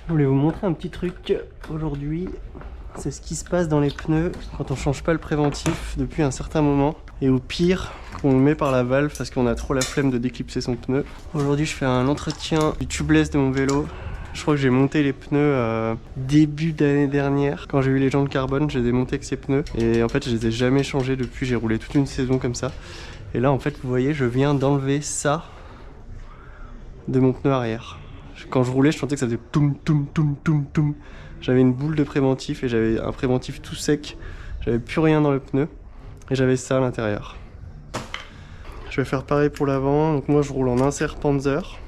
Je voulais vous montrer un petit truc aujourd'hui. C'est ce qui se passe dans les pneus quand on change pas le préventif depuis un certain moment. Et au pire, qu'on le met par la valve parce qu'on a trop la flemme de déclipser son pneu. Aujourd'hui, je fais un entretien du tubeless de mon vélo. Je crois que j'ai monté les pneus début d'année dernière. Quand j'ai eu les jantes carbone, je les ai montés avec ces pneus. Et en fait, je les ai jamais changés depuis. J'ai roulé toute une saison comme ça. Et là, en fait, vous voyez, je viens d'enlever ça de mon pneu arrière. Quand je roulais, je sentais que ça faisait toum toum toum toum toum. J'avais une boule de préventif et j'avais un préventif tout sec. J'avais plus rien dans le pneu et j'avais ça à l'intérieur. Je vais faire pareil pour l'avant. Donc moi, je roule en insert Panzer.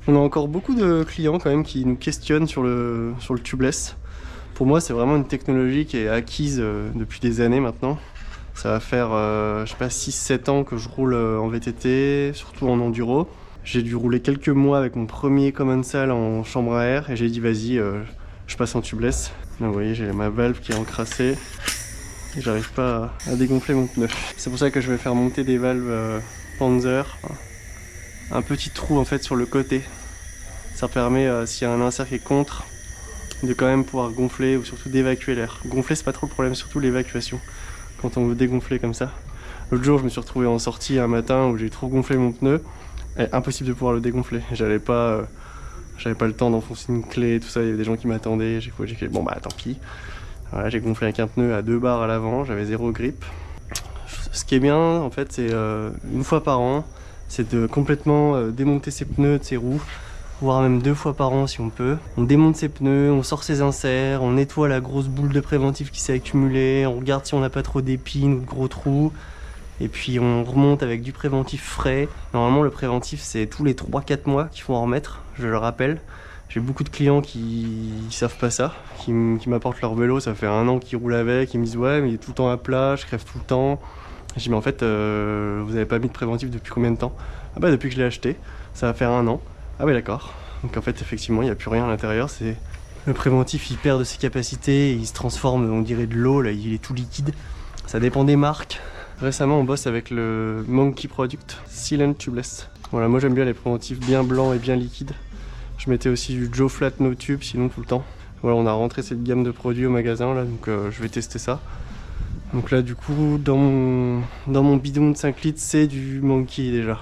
On a encore beaucoup de clients quand même qui nous questionnent sur le tubeless. Pour moi, c'est vraiment une technologie qui est acquise depuis des années maintenant. Ça va faire, je sais pas, 6-7 ans que je roule en VTT, surtout en enduro. J'ai dû rouler quelques mois avec mon premier commensal en chambre à air et j'ai dit vas-y, je passe en tubeless. Là, vous voyez, j'ai ma valve qui est encrassée et j'arrive pas à dégonfler mon pneu. C'est pour ça que je vais faire monter des valves Panzer. Un petit trou en fait sur le côté. Ça permet, s'il y a un insert qui est contre, de quand même pouvoir gonfler ou surtout d'évacuer l'air. Gonfler, c'est pas trop le problème, surtout l'évacuation quand on veut dégonfler comme ça. L'autre jour, je me suis retrouvé en sortie un matin où j'ai trop gonflé mon pneu. Et impossible de pouvoir le dégonfler. J'avais pas le temps d'enfoncer une clé, tout ça. Il y avait des gens qui m'attendaient. J'ai fait bon bah tant pis. Voilà, j'ai gonflé avec un pneu à 2 bars à l'avant. J'avais 0 grip. Ce qui est bien en fait, c'est une fois par an, c'est de complètement démonter ses pneus de ses roues, voire même 2 fois par an si on peut. On démonte ses pneus, on sort ses inserts, on nettoie la grosse boule de préventif qui s'est accumulée, on regarde si on n'a pas trop d'épines ou de gros trous. Et puis on remonte avec du préventif frais. Normalement le préventif c'est tous les 3-4 mois qu'il faut en remettre, je le rappelle. J'ai beaucoup de clients qui savent pas ça, qui m'apportent leur vélo, ça fait 1 an qu'ils roulent avec, ils me disent ouais mais il est tout le temps à plat, je crève tout le temps. Je dis mais en fait vous avez pas mis de préventif depuis combien de temps? Ah bah depuis que je l'ai acheté, ça va faire 1 an. Ah ouais d'accord. Donc en fait effectivement il n'y a plus rien à l'intérieur, c'est le préventif il perd de ses capacités, il se transforme on dirait de l'eau, là il est tout liquide. Ça dépend des marques. Récemment, on bosse avec le Monkey Product Sealant Tubeless. Voilà, moi j'aime bien les préventifs bien blancs et bien liquides. Je mettais aussi du Joe Flat No Tube, sinon tout le temps. Voilà, on a rentré cette gamme de produits au magasin là, donc je vais tester ça. Donc là, du coup, dans mon bidon de 5 litres, c'est du Monkey déjà.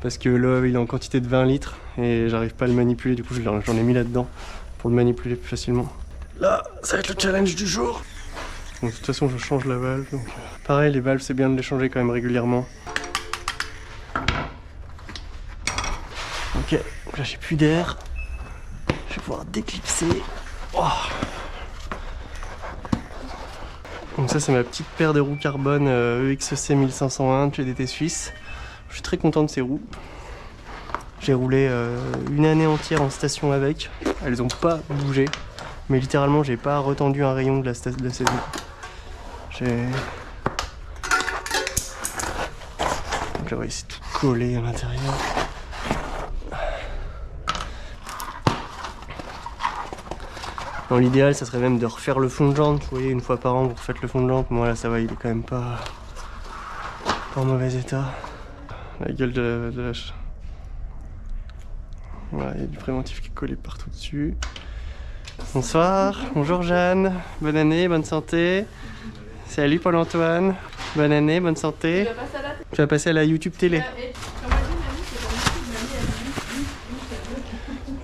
Parce que là, il est en quantité de 20 litres et j'arrive pas à le manipuler, du coup j'en ai mis là-dedans pour le manipuler plus facilement. Là, ça va être le challenge du jour. Donc, de toute façon je change la valve, donc pareil les valves c'est bien de les changer quand même régulièrement. Ok, là j'ai plus d'air, je vais pouvoir déclipser. Oh. Donc ça c'est ma petite paire de roues carbone EXC 1501 de chez DT Suisse. Je suis très content de ces roues. J'ai roulé une année entière en station avec, elles ont pas bougé, mais littéralement j'ai pas retendu un rayon de la saison. Donc là, ouais, c'est tout collé à l'intérieur. Dans l'idéal, ça serait même de refaire le fond de jante. Vous voyez, une fois par an, vous refaites le fond de jante. Moi, là, ça va, il est quand même pas en mauvais état. La gueule de la... Voilà, il y a du préventif qui est collé partout dessus. Bonsoir, bonjour Jeanne. Bonne année, bonne santé. Salut Paul-Antoine, bonne année, bonne santé. Tu vas passer à la YouTube télé.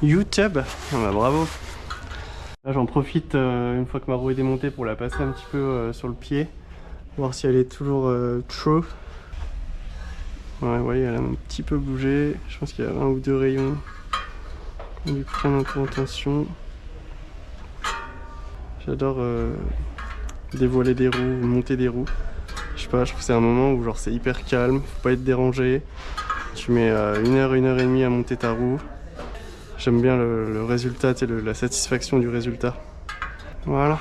YouTube. Oh bah bravo. Là j'en profite une fois que ma roue est démontée pour la passer un petit peu sur le pied. Voir si elle est toujours true. Ouais, vous voyez, elle a un petit peu bougé. Je pense qu'il y a 1 ou 2 rayons. On lui prenne un peu attention. J'adore dévoiler des roues, monter des roues. Je sais pas, je trouve que c'est un moment où genre c'est hyper calme, faut pas être dérangé. Tu mets 1 heure, 1 heure et demie à monter ta roue. J'aime bien le résultat et la satisfaction du résultat. Voilà.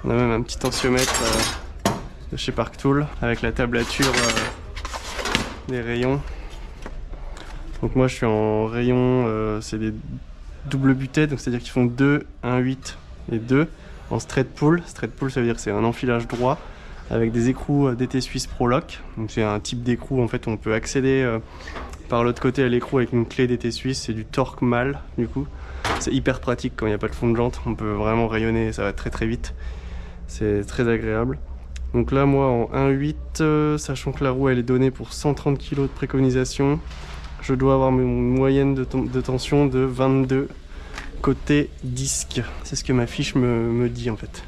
On a même un petit tensiomètre de chez Parktool avec la tablature des rayons. Donc moi je suis en rayon, c'est des double butées, donc c'est-à-dire qu'ils font 2, 1, 8 et 2 en straight pull. Straight pull ça veut dire que c'est un enfilage droit avec des écrous DT Suisse Pro Lock. Donc c'est un type d'écrou en fait où on peut accéder par l'autre côté à l'écrou avec une clé d'été suisse, c'est du torque mâle du coup. C'est hyper pratique quand il n'y a pas de fond de jante, on peut vraiment rayonner, ça va très très vite. C'est très agréable. Donc là moi en 1.8, sachant que la roue elle est donnée pour 130 kg de préconisation, je dois avoir une moyenne de tension de 22 côté disque. C'est ce que ma fiche me dit en fait.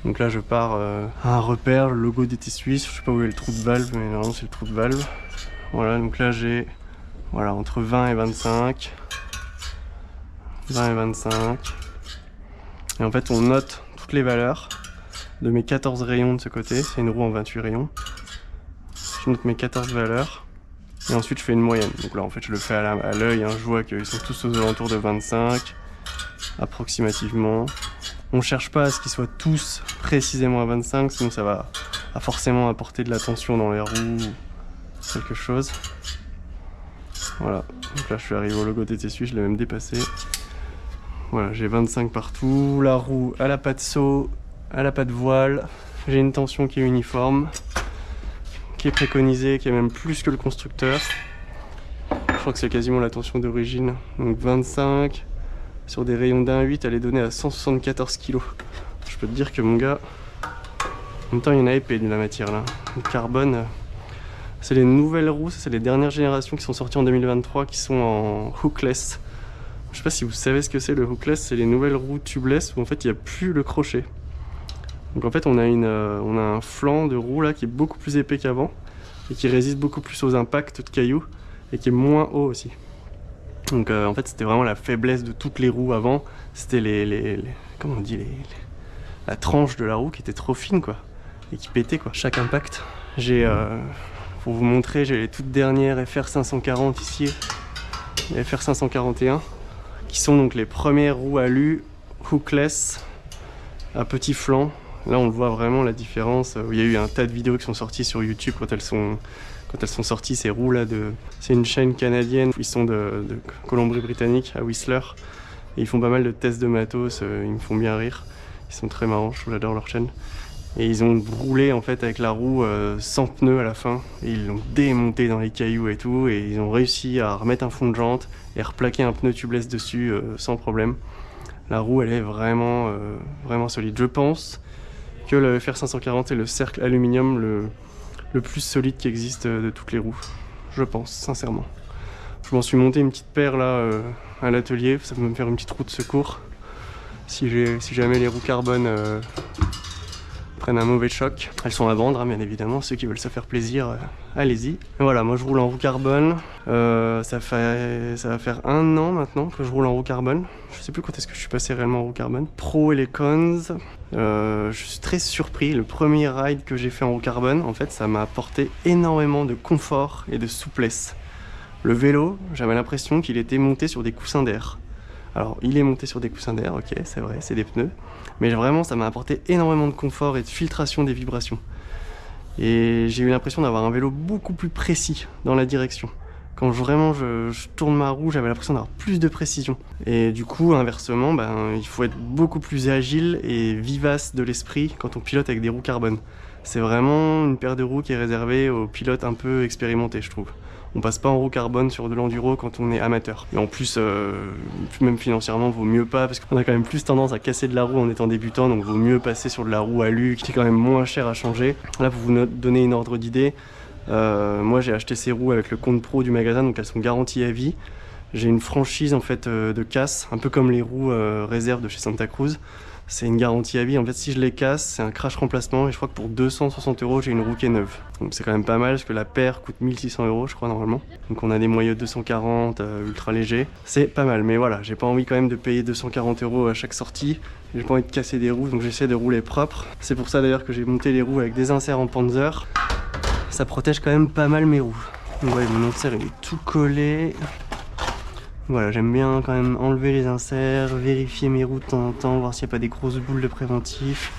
Donc là je pars à un repère, le logo d'été suisse, je sais pas où est le trou de valve, mais normalement c'est le trou de valve. Voilà, donc là j'ai entre 20 et 25. 20 et 25. Et en fait on note toutes les valeurs de mes 14 rayons de ce côté, c'est une roue en 28 rayons. Je note mes 14 valeurs et ensuite je fais une moyenne. Donc là en fait je le fais à l'œil, hein. Je vois qu'ils sont tous aux alentours de 25 approximativement. On cherche pas à ce qu'ils soient tous précisément à 25, sinon ça va forcément apporter de la tension dans les roues, quelque chose. Voilà, donc là je suis arrivé au logo d'été suisse, je l'ai même dépassé. Voilà, j'ai 25 partout, la roue elle a pas de saut, elle a pas de voile, j'ai une tension qui est uniforme, qui est préconisée, qui est même plus que le constructeur. Je crois que c'est quasiment la tension d'origine, donc 25. Sur des rayons d'1.8, elle est donnée à 174 kg. Je peux te dire que mon gars, en même temps il y en a épais de la matière là. Le carbone, c'est les nouvelles roues, c'est les dernières générations qui sont sorties en 2023 qui sont en hookless. Je sais pas si vous savez ce que c'est le hookless, c'est les nouvelles roues tubeless où en fait il n'y a plus le crochet. Donc en fait on a un flanc de roue là qui est beaucoup plus épais qu'avant et qui résiste beaucoup plus aux impacts de cailloux et qui est moins haut aussi. Donc en fait c'était vraiment la faiblesse de toutes les roues avant, c'était comment on dit, la tranche de la roue qui était trop fine quoi, et qui pétait quoi, chaque impact. J'ai, pour vous montrer, j'ai les toutes dernières FR540 ici, les FR541, qui sont donc les premières roues alu, hookless, à petit flanc. Là on le voit vraiment la différence, il y a eu un tas de vidéos qui sont sorties sur YouTube quand elles sont sorties, ces roues là, c'est une chaîne canadienne, ils sont de Colombie-Britannique à Whistler et ils font pas mal de tests de matos, ils me font bien rire, ils sont très marrants, j'adore leur chaîne. Et ils ont roulé en fait avec la roue sans pneus à la fin et ils l'ont démonté dans les cailloux et tout et ils ont réussi à remettre un fond de jante et replaquer un pneu tubeless dessus sans problème. La roue elle est vraiment solide. Je pense que le FR540 est le cercle aluminium le plus solide qui existe de toutes les roues, je pense, sincèrement. Je m'en suis monté une petite paire là à l'atelier, ça peut me faire une petite roue de secours si jamais les roues carbone prennent un mauvais choc. Elles sont à vendre, hein, bien évidemment, ceux qui veulent se faire plaisir, allez-y. Voilà, moi je roule en roue carbone, ça va faire 1 an maintenant que je roule en roue carbone. Je sais plus quand est-ce que je suis passé réellement en roue carbone. Pro et les cons, je suis très surpris. Le premier ride que j'ai fait en roue carbone, en fait, ça m'a apporté énormément de confort et de souplesse. Le vélo, j'avais l'impression qu'il était monté sur des coussins d'air. Alors, il est monté sur des coussins d'air, ok, c'est vrai, c'est des pneus. Mais vraiment, ça m'a apporté énormément de confort et de filtration des vibrations. Et j'ai eu l'impression d'avoir un vélo beaucoup plus précis dans la direction. Quand je tourne ma roue, j'avais l'impression d'avoir plus de précision. Et du coup, inversement, il faut être beaucoup plus agile et vivace de l'esprit quand on pilote avec des roues carbone. C'est vraiment une paire de roues qui est réservée aux pilotes un peu expérimentés, je trouve. On passe pas en roue carbone sur de l'enduro quand on est amateur. Et en plus, même financièrement, vaut mieux pas, parce qu'on a quand même plus tendance à casser de la roue en étant débutant, donc vaut mieux passer sur de la roue alu, qui est quand même moins cher à changer. Là, pour vous donner une ordre d'idée, moi j'ai acheté ces roues avec le compte pro du magasin, donc elles sont garanties à vie. J'ai une franchise en fait de casse, un peu comme les roues réserve de chez Santa Cruz. C'est une garantie à vie. En fait, si je les casse, c'est un crash remplacement. Et je crois que pour 260 €, j'ai une roue qui est neuve. Donc c'est quand même pas mal parce que la paire coûte 1600 €, je crois, normalement. Donc on a des moyeux 240, ultra légers. C'est pas mal. Mais voilà, j'ai pas envie quand même de payer 240 € à chaque sortie. J'ai pas envie de casser des roues, donc j'essaie de rouler propre. C'est pour ça d'ailleurs que j'ai monté les roues avec des inserts en Panzer. Ça protège quand même pas mal mes roues. Donc ouais, mon insert il est tout collé. Voilà, j'aime bien quand même enlever les inserts, vérifier mes roues de temps en temps, voir s'il n'y a pas des grosses boules de préventif.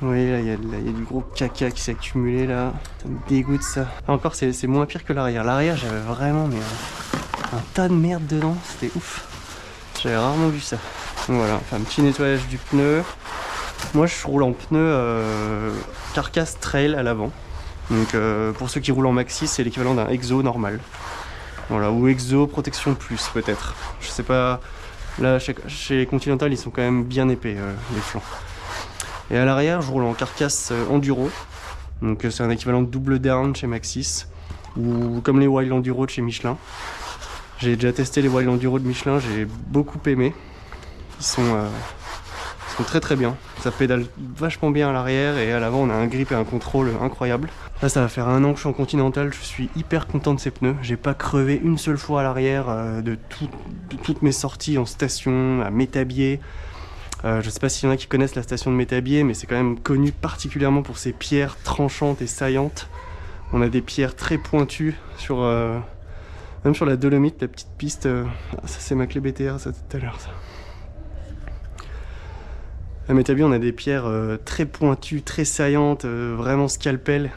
Vous voyez, là, il y a du gros caca qui s'est accumulé là. Ça me dégoûte ça. Ah, encore, c'est moins pire que l'arrière. L'arrière, j'avais vraiment un tas de merde dedans. C'était ouf. J'avais rarement vu ça. Donc voilà, enfin, un petit nettoyage du pneu. Moi, je roule en pneu carcasse trail à l'avant. Donc pour ceux qui roulent en maxi, c'est l'équivalent d'un exo normal. Voilà, ou Exo Protection Plus peut-être. Je sais pas. Là, chez Continental, ils sont quand même bien épais, les flancs. Et à l'arrière, je roule en carcasse Enduro. Donc c'est un équivalent de double down chez Maxxis. Ou comme les Wild Enduro de chez Michelin. J'ai déjà testé les Wild Enduro de Michelin, j'ai beaucoup aimé. Ils sont très très bien. Ça pédale vachement bien à l'arrière et à l'avant on a un grip et un contrôle incroyable. Là ça va faire 1 an que je suis en Continental, je suis hyper content de ces pneus. J'ai pas crevé une seule fois à l'arrière de toutes mes sorties en station, à Métabier. Je sais pas s'il y en a qui connaissent la station de Métabier, mais c'est quand même connu particulièrement pour ses pierres tranchantes et saillantes. On a des pierres très pointues sur... même sur la Dolomite, la petite piste, ça c'est ma clé BTR ça tout à l'heure ça. À Métabier on a des pierres très pointues, très saillantes, vraiment scalpel.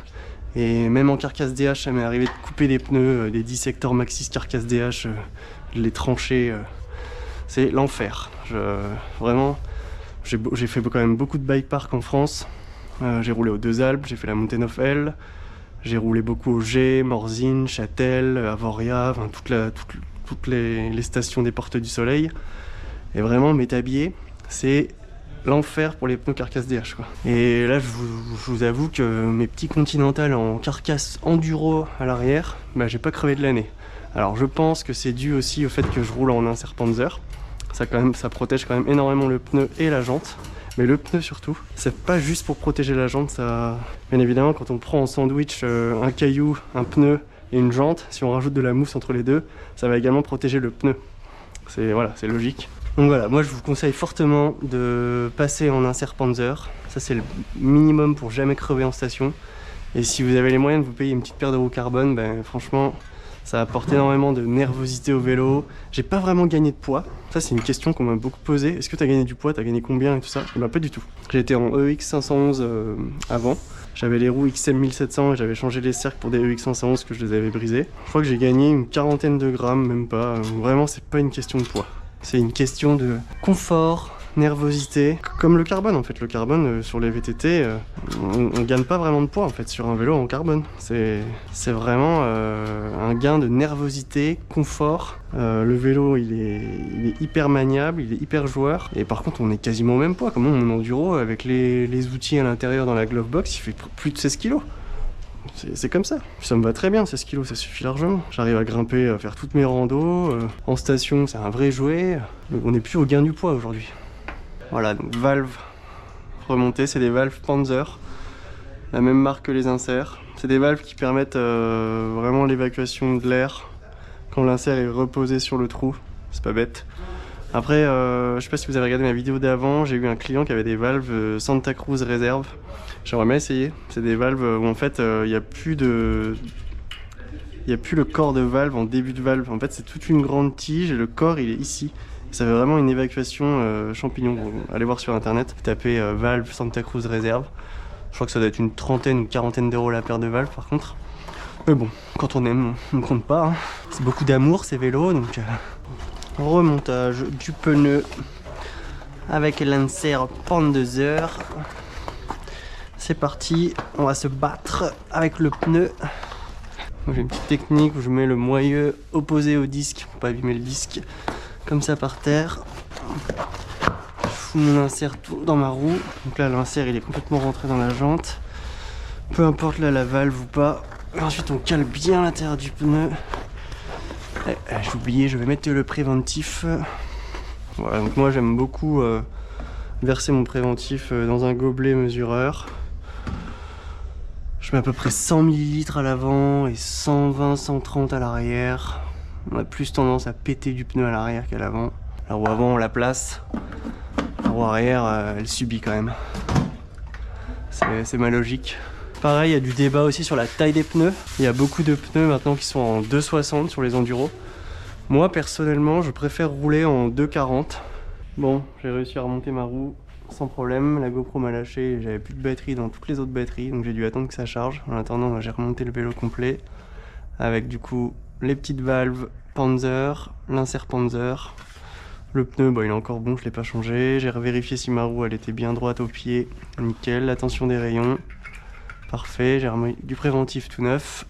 Et même en carcasse DH ça m'est arrivé de couper des pneus, des dissecteurs Maxxis carcasse DH, de les trancher. C'est l'enfer. Vraiment, j'ai fait quand même beaucoup de bike park en France. J'ai roulé aux Deux Alpes, j'ai fait la Mountain of Hell. J'ai roulé beaucoup au G, Morzine, Châtel, Avoria, enfin toutes les stations des Portes du Soleil. Et vraiment, Métabier, c'est l'enfer pour les pneus carcasse DH, quoi. Et là, je vous avoue que mes petits Continental en carcasse enduro à l'arrière, bah, j'ai pas crevé de l'année. Alors, je pense que c'est dû aussi au fait que je roule en insert Panzer. Ça protège quand même énormément le pneu et la jante. Mais le pneu surtout, c'est pas juste pour protéger la jante, ça... Bien évidemment, quand on prend en sandwich un caillou, un pneu et une jante, si on rajoute de la mousse entre les deux, ça va également protéger le pneu. Voilà, c'est logique. Donc voilà, moi je vous conseille fortement de passer en insert Panzer. Ça c'est le minimum pour jamais crever en station. Et si vous avez les moyens de vous payer une petite paire de roues carbone, ben franchement... Ça apporte énormément de nervosité au vélo. J'ai pas vraiment gagné de poids. Ça, c'est une question qu'on m'a beaucoup posée. Est-ce que tu as gagné du poids? Tu as gagné combien et tout ça? Eh ben, pas du tout. J'étais en EX 511 avant. J'avais les roues XM 1700 et j'avais changé les cercles pour des EX 511 que je les avais brisés. Je crois que j'ai gagné une quarantaine de grammes, même pas. Vraiment, c'est pas une question de poids. C'est une question de confort, nervosité, comme le carbone en fait. Le carbone sur les VTT, on gagne pas vraiment de poids en fait sur un vélo en carbone. C'est vraiment un gain de nervosité, confort. Le vélo il est hyper maniable, il est hyper joueur. Et par contre on est quasiment au même poids. Comme mon enduro avec les outils à l'intérieur dans la glove box, il fait plus de 16 kg. C'est comme ça. Ça me va très bien, 16 kg, ça suffit largement. J'arrive à grimper, à faire toutes mes randos. En station, c'est un vrai jouet. On n'est plus au gain du poids aujourd'hui. Voilà, donc valves remontées, c'est des valves Panzer. La même marque que les inserts. C'est des valves qui permettent vraiment l'évacuation de l'air quand l'insert est reposé sur le trou. C'est pas bête. Après, je sais pas si vous avez regardé ma vidéo d'avant, j'ai eu un client qui avait des valves Santa Cruz Reserve. J'aimerais bien essayer. C'est des valves où en fait il n'y a plus le corps de valve en début de valve. En fait c'est toute une grande tige et le corps il est ici. Ça fait vraiment une évacuation champignon. Allez voir sur internet, tapez valve Santa Cruz Reserve. Je crois que ça doit être une trentaine ou 40aine d'euros la paire de valves par contre. Mais bon, quand on aime, on ne compte pas. Hein. C'est beaucoup d'amour ces vélos donc... Remontage du pneu avec l'insert Panzer. C'est parti, on va se battre avec le pneu. J'ai une petite technique où je mets le moyeu opposé au disque pour pas abîmer le disque. Comme ça par terre. Je fous mon insert tout dans ma roue. Donc là l'insert il est complètement rentré dans la jante. Peu importe là la valve ou pas. Ensuite on cale bien l'intérieur du pneu. J'ai oublié, je vais mettre le préventif. Voilà, donc moi j'aime beaucoup verser mon préventif dans un gobelet mesureur. Je mets à peu près 100 ml à l'avant et 120-130 à l'arrière. On a plus tendance à péter du pneu à l'arrière qu'à l'avant. La roue avant on la place, la roue arrière elle subit quand même. C'est ma logique. Pareil, il y a du débat aussi sur la taille des pneus. Il y a beaucoup de pneus maintenant qui sont en 2,60 sur les enduros. Moi personnellement je préfère rouler en 2,40. Bon, j'ai réussi à remonter ma roue sans problème. La GoPro m'a lâché et j'avais plus de batterie dans toutes les autres batteries. Donc j'ai dû attendre que ça charge. En attendant j'ai remonté le vélo complet. Avec du coup les petites valves Panzer, l'insert Panzer. Le pneu, bon, il est encore bon, je l'ai pas changé. J'ai vérifié si ma roue elle était bien droite au pied. Nickel, attention des rayons. Parfait, j'ai remis du préventif tout neuf.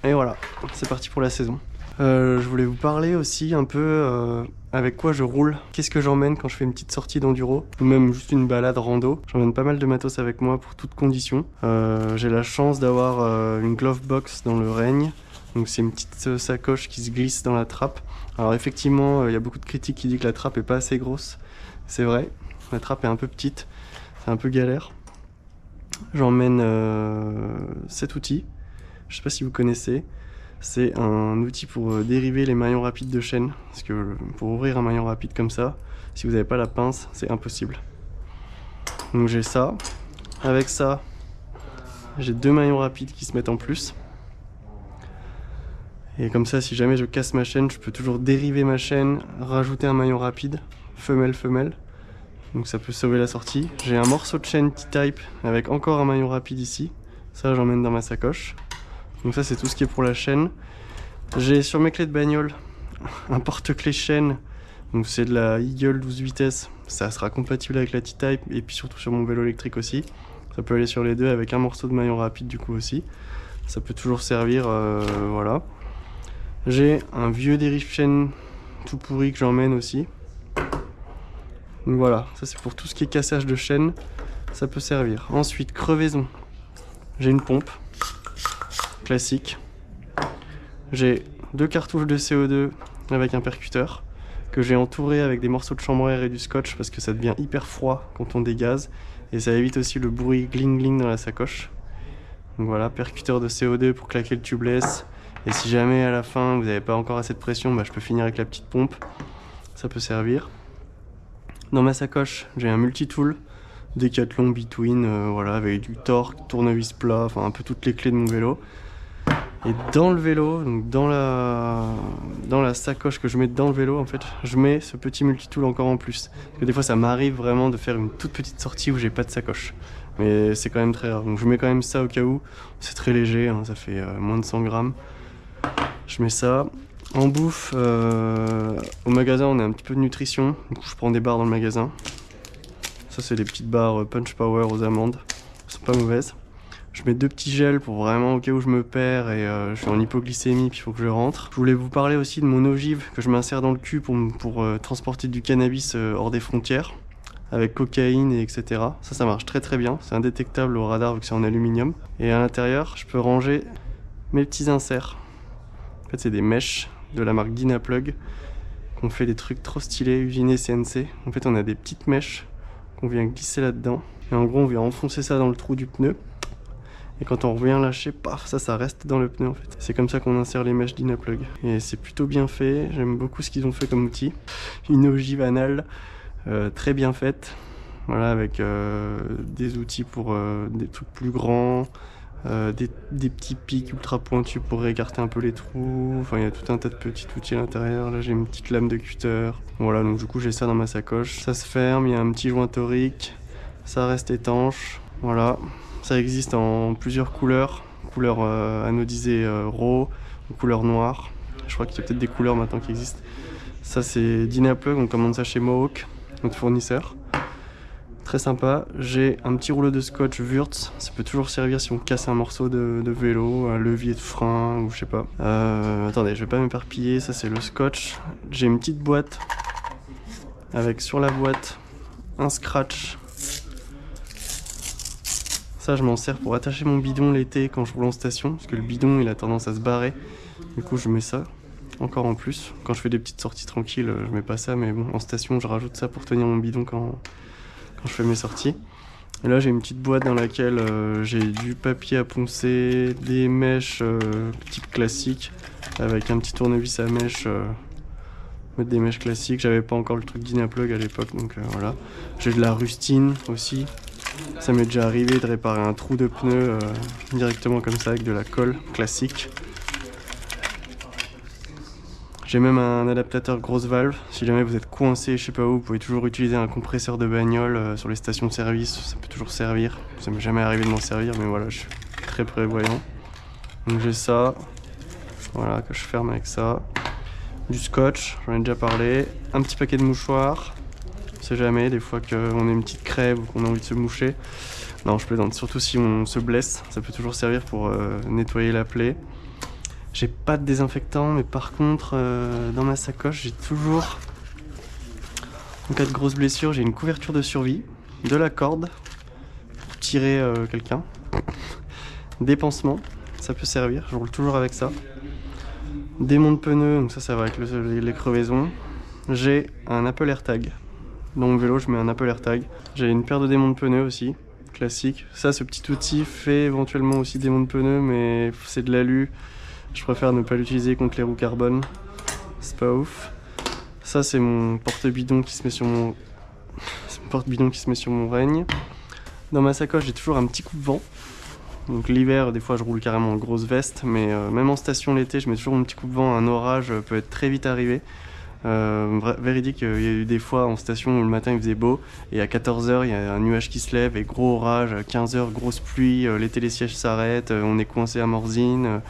Et voilà, c'est parti pour la saison. Je voulais vous parler aussi un peu avec quoi je roule. Qu'est-ce que j'emmène quand je fais une petite sortie d'enduro ou même juste une balade rando. J'emmène pas mal de matos avec moi pour toutes conditions. J'ai la chance d'avoir une glove box dans le règne. Donc c'est une petite sacoche qui se glisse dans la trappe. Alors effectivement, il y a beaucoup de critiques qui disent que la trappe est pas assez grosse. C'est vrai, la trappe est un peu petite, c'est un peu galère. J'emmène cet outil, je sais pas si vous connaissez. C'est un outil pour dériver les maillons rapides de chaîne. Parce que pour ouvrir un maillon rapide comme ça, si vous n'avez pas la pince, c'est impossible. Donc j'ai ça. Avec ça, j'ai 2 maillons rapides qui se mettent en plus. Et comme ça, si jamais je casse ma chaîne, je peux toujours dériver ma chaîne, rajouter un maillon rapide, femelle. Donc ça peut sauver la sortie. J'ai un morceau de chaîne T-Type avec encore un maillon rapide ici. Ça, j'emmène dans ma sacoche. Donc ça, c'est tout ce qui est pour la chaîne. J'ai sur mes clés de bagnole un porte-clés chaîne. Donc c'est de la Eagle 12 vitesses. Ça sera compatible avec la T-Type et puis surtout sur mon vélo électrique aussi. Ça peut aller sur les deux avec un morceau de maillon rapide du coup aussi. Ça peut toujours servir, voilà. J'ai un vieux dérive chaîne tout pourri que j'emmène aussi. Donc voilà, ça c'est pour tout ce qui est cassage de chaîne, ça peut servir. Ensuite, crevaison. J'ai une pompe classique. J'ai 2 cartouches de CO2 avec un percuteur que j'ai entouré avec des morceaux de chambre à air et du scotch parce que ça devient hyper froid quand on dégaze et ça évite aussi le bruit gling dans la sacoche. Donc voilà, percuteur de CO2 pour claquer le tubeless. Et si jamais à la fin vous n'avez pas encore assez de pression, bah, je peux finir avec la petite pompe. Ça peut servir. Dans ma sacoche, j'ai un multitool Decathlon Between, voilà, avec du torque, tournevis plat, enfin un peu toutes les clés de mon vélo. Et dans le vélo, donc dans la sacoche que je mets dans le vélo, en fait, je mets ce petit multitool encore en plus. Parce que des fois, ça m'arrive vraiment de faire une toute petite sortie où j'ai pas de sacoche. Mais c'est quand même très rare. Donc je mets quand même ça au cas où. C'est très léger, hein, ça fait moins de 100 grammes. Je mets ça. En bouffe, au magasin, on a un petit peu de nutrition. Du coup, je prends des barres dans le magasin. Ça, c'est des petites barres Punch Power aux amandes. Elles sont pas mauvaises. Je mets 2 petits gels pour vraiment au cas où je me perds et je suis en hypoglycémie puis il faut que je rentre. Je voulais vous parler aussi de mon ogive que je m'insère dans le cul pour transporter du cannabis hors des frontières avec cocaïne et etc. Ça marche très bien. C'est indétectable au radar vu que c'est en aluminium. Et à l'intérieur, je peux ranger mes petits inserts. En fait, c'est des mèches de la marque Dynaplug qu'on fait des trucs trop stylés, usinés CNC. En fait, on a des petites mèches qu'on vient glisser là-dedans. Et en gros, on vient enfoncer ça dans le trou du pneu. Et quand on revient lâcher, paf, ça reste dans le pneu en fait. C'est comme ça qu'on insère les mèches Dynaplug. Et c'est plutôt bien fait, j'aime beaucoup ce qu'ils ont fait comme outil. Une ogive anale très bien faite. Voilà, avec des outils pour des trucs plus grands, des petits pics ultra pointus pour écarter un peu les trous. Enfin, il y a tout un tas de petits outils à l'intérieur. Là, j'ai une petite lame de cutter. Voilà, donc du coup, j'ai ça dans ma sacoche. Ça se ferme, il y a un petit joint torique. Ça reste étanche. Voilà. Ça existe en plusieurs couleurs, couleur anodisée raw, couleur noire. Je crois qu'il y a peut-être des couleurs maintenant qui existent. Ça c'est Dynaplug, on commande ça chez Mohawk, notre fournisseur. Très sympa. J'ai un petit rouleau de scotch Wurtz, ça peut toujours servir si on casse un morceau de vélo, un levier de frein ou je sais pas. Attendez, je vais pas m'éparpiller, ça c'est le scotch. J'ai une petite boîte avec sur la boîte un scratch. Ça, je m'en sers pour attacher mon bidon l'été quand je roule en station, parce que le bidon il a tendance à se barrer. Du coup, je mets ça encore en plus. Quand je fais des petites sorties tranquilles, je mets pas ça, mais bon, en station, je rajoute ça pour tenir mon bidon quand je fais mes sorties. Et là, j'ai une petite boîte dans laquelle j'ai du papier à poncer, des mèches type classique, avec un petit tournevis à mèche, mettre des mèches classiques. J'avais pas encore le truc Dynaplug à l'époque, donc voilà. J'ai de la rustine aussi. Ça m'est déjà arrivé de réparer un trou de pneu directement comme ça avec de la colle classique. J'ai même un adaptateur grosse valve. Si jamais vous êtes coincé, je sais pas où, vous pouvez toujours utiliser un compresseur de bagnole sur les stations de service. Ça peut toujours servir. Ça m'est jamais arrivé de m'en servir, mais voilà, je suis très prévoyant. Donc j'ai ça, voilà, que je ferme avec ça. Du scotch, j'en ai déjà parlé. Un petit paquet de mouchoirs. On sait jamais, des fois qu'on a une petite crève ou qu'on a envie de se moucher. Non, je plaisante, surtout si on se blesse, ça peut toujours servir pour nettoyer la plaie. J'ai pas de désinfectant, mais par contre, dans ma sacoche, j'ai toujours, en cas de grosse blessure, j'ai une couverture de survie, de la corde pour tirer quelqu'un, des pansements, ça peut servir, je roule toujours avec ça, des monts de pneus, donc ça va avec les crevaisons. J'ai un Apple AirTag, dans mon vélo je mets un Apple AirTag, j'ai une paire de démons de pneus aussi, classique. Ça, ce petit outil fait éventuellement aussi démons de pneus, mais c'est de l'alu. Je préfère ne pas l'utiliser contre les roues carbone. C'est pas ouf. Ça, c'est mon porte-bidon qui se met sur mon... porte-bidon qui se met sur mon règne. Dans ma sacoche, j'ai toujours un petit coupe-vent. Donc l'hiver, des fois, je roule carrément en grosse veste, mais même en station l'été, je mets toujours mon petit coupe-vent. Un orage peut être très vite arrivé. Véridique, il y a eu des fois en station où le matin il faisait beau et à 14h il y a un nuage qui se lève et gros orage, à 15h grosse pluie, les télésièges s'arrêtent, on est coincé à Morzine.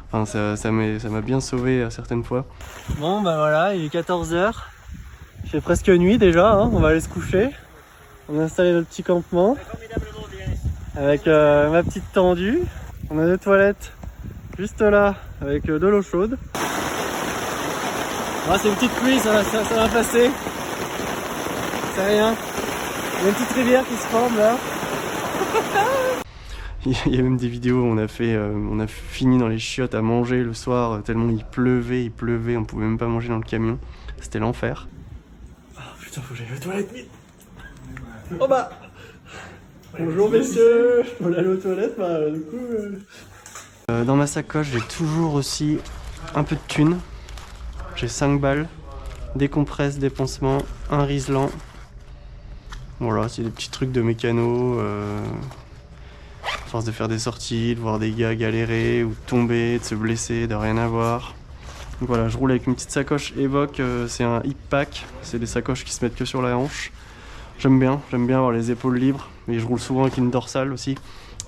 Enfin, ça m'a bien sauvé à certaines fois. Bon bah voilà, il est 14h, il fait presque nuit déjà, hein, on va aller se coucher. On a installé notre petit campement avec ma petite tendue. On a des toilettes juste là avec de l'eau chaude. Ah, c'est une petite pluie, ça va passer. C'est rien. Il y a une petite rivière qui se forme là. Il y a même des vidéos où on a fini dans les chiottes à manger le soir tellement il pleuvait, on pouvait même pas manger dans le camion. C'était l'enfer. Oh putain, faut que j'aille aux toilettes vite. Oh bah. Bonjour messieurs. Je peux aller aux toilettes, bah du coup. Dans ma sacoche, j'ai toujours aussi un peu de thunes. J'ai 5 balles, des compresses, des pansements, un riselant. Voilà, c'est des petits trucs de mécano. À force de faire des sorties, de voir des gars galérer ou de tomber, de se blesser, de rien avoir. Donc voilà, je roule avec une petite sacoche Evoque, c'est un hip pack. C'est des sacoches qui se mettent que sur la hanche. J'aime bien avoir les épaules libres. Et je roule souvent avec une dorsale aussi.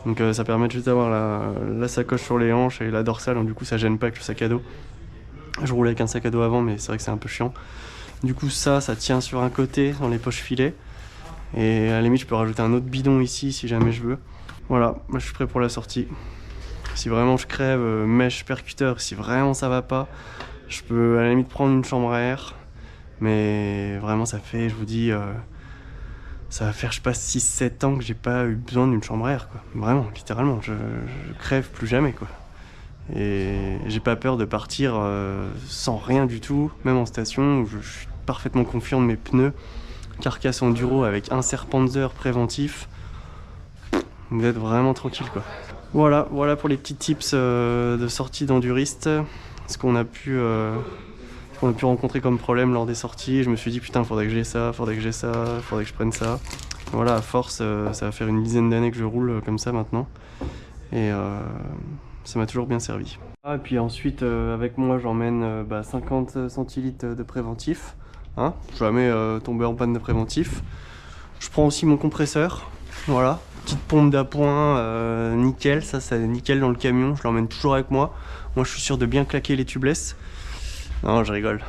Donc ça permet juste d'avoir la sacoche sur les hanches et la dorsale, donc du coup ça gêne pas avec le sac à dos. Je roulais avec un sac à dos avant, mais c'est vrai que c'est un peu chiant. Du coup ça tient sur un côté dans les poches filets. Et à la limite je peux rajouter un autre bidon ici si jamais je veux. Voilà, moi je suis prêt pour la sortie. Si vraiment je crève, mèche, percuteur, si vraiment ça va pas, je peux à la limite prendre une chambre à air. Mais vraiment ça fait, je vous dis, ça va faire je sais pas 6-7 ans que j'ai pas eu besoin d'une chambre à air quoi. Vraiment, littéralement, je crève plus jamais quoi. Et j'ai pas peur de partir sans rien du tout, même en station où je suis parfaitement confiant de mes pneus. Carcasse enduro avec un Serpanzer préventif. Vous êtes vraiment tranquille quoi. Voilà pour les petits tips de sortie d'enduriste. Ce qu'on a pu rencontrer comme problème lors des sorties. Je me suis dit putain, faudrait que j'ai ça, faudrait que je prenne ça. Voilà, à force, ça va faire une dizaine d'années que je roule comme ça maintenant. Et ça m'a toujours bien servi. Et puis ensuite, avec moi, j'emmène 50 centilitres de préventif. Hein, jamais tomber en panne de préventif. Je prends aussi mon compresseur. Voilà, petite pompe d'appoint, nickel. Ça, c'est nickel dans le camion. Je l'emmène toujours avec moi. Moi, je suis sûr de bien claquer les tubeless. Non, je rigole.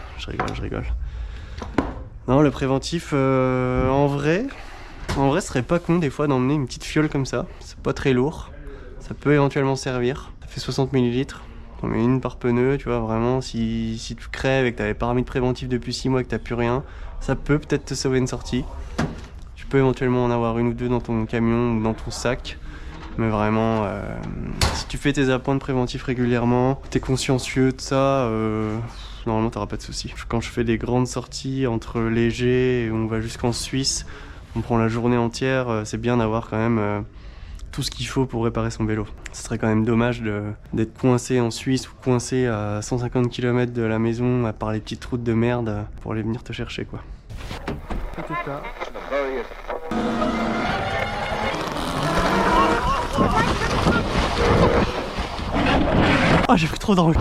Non, le préventif, en vrai, ce serait pas con des fois d'emmener une petite fiole comme ça. C'est pas très lourd. Ça peut éventuellement servir. Ça fait 60 ml. On met une par pneu, tu vois, vraiment, si tu crèves et que t'avais pas remis de préventif depuis 6 mois et que t'as plus rien, ça peut peut-être te sauver une sortie. Tu peux éventuellement en avoir une ou deux dans ton camion ou dans ton sac. Mais vraiment, si tu fais tes appoints de préventif régulièrement, t'es consciencieux de ça, normalement t'auras pas de soucis. Quand je fais des grandes sorties entre légers et on va jusqu'en Suisse, on prend la journée entière, c'est bien d'avoir quand même tout ce qu'il faut pour réparer son vélo. Ce serait quand même dommage d'être coincé en Suisse ou coincé à 150 km de la maison à part les petites routes de merde pour aller venir te chercher quoi. Tout est là. Ah, j'ai pris trop d'angle.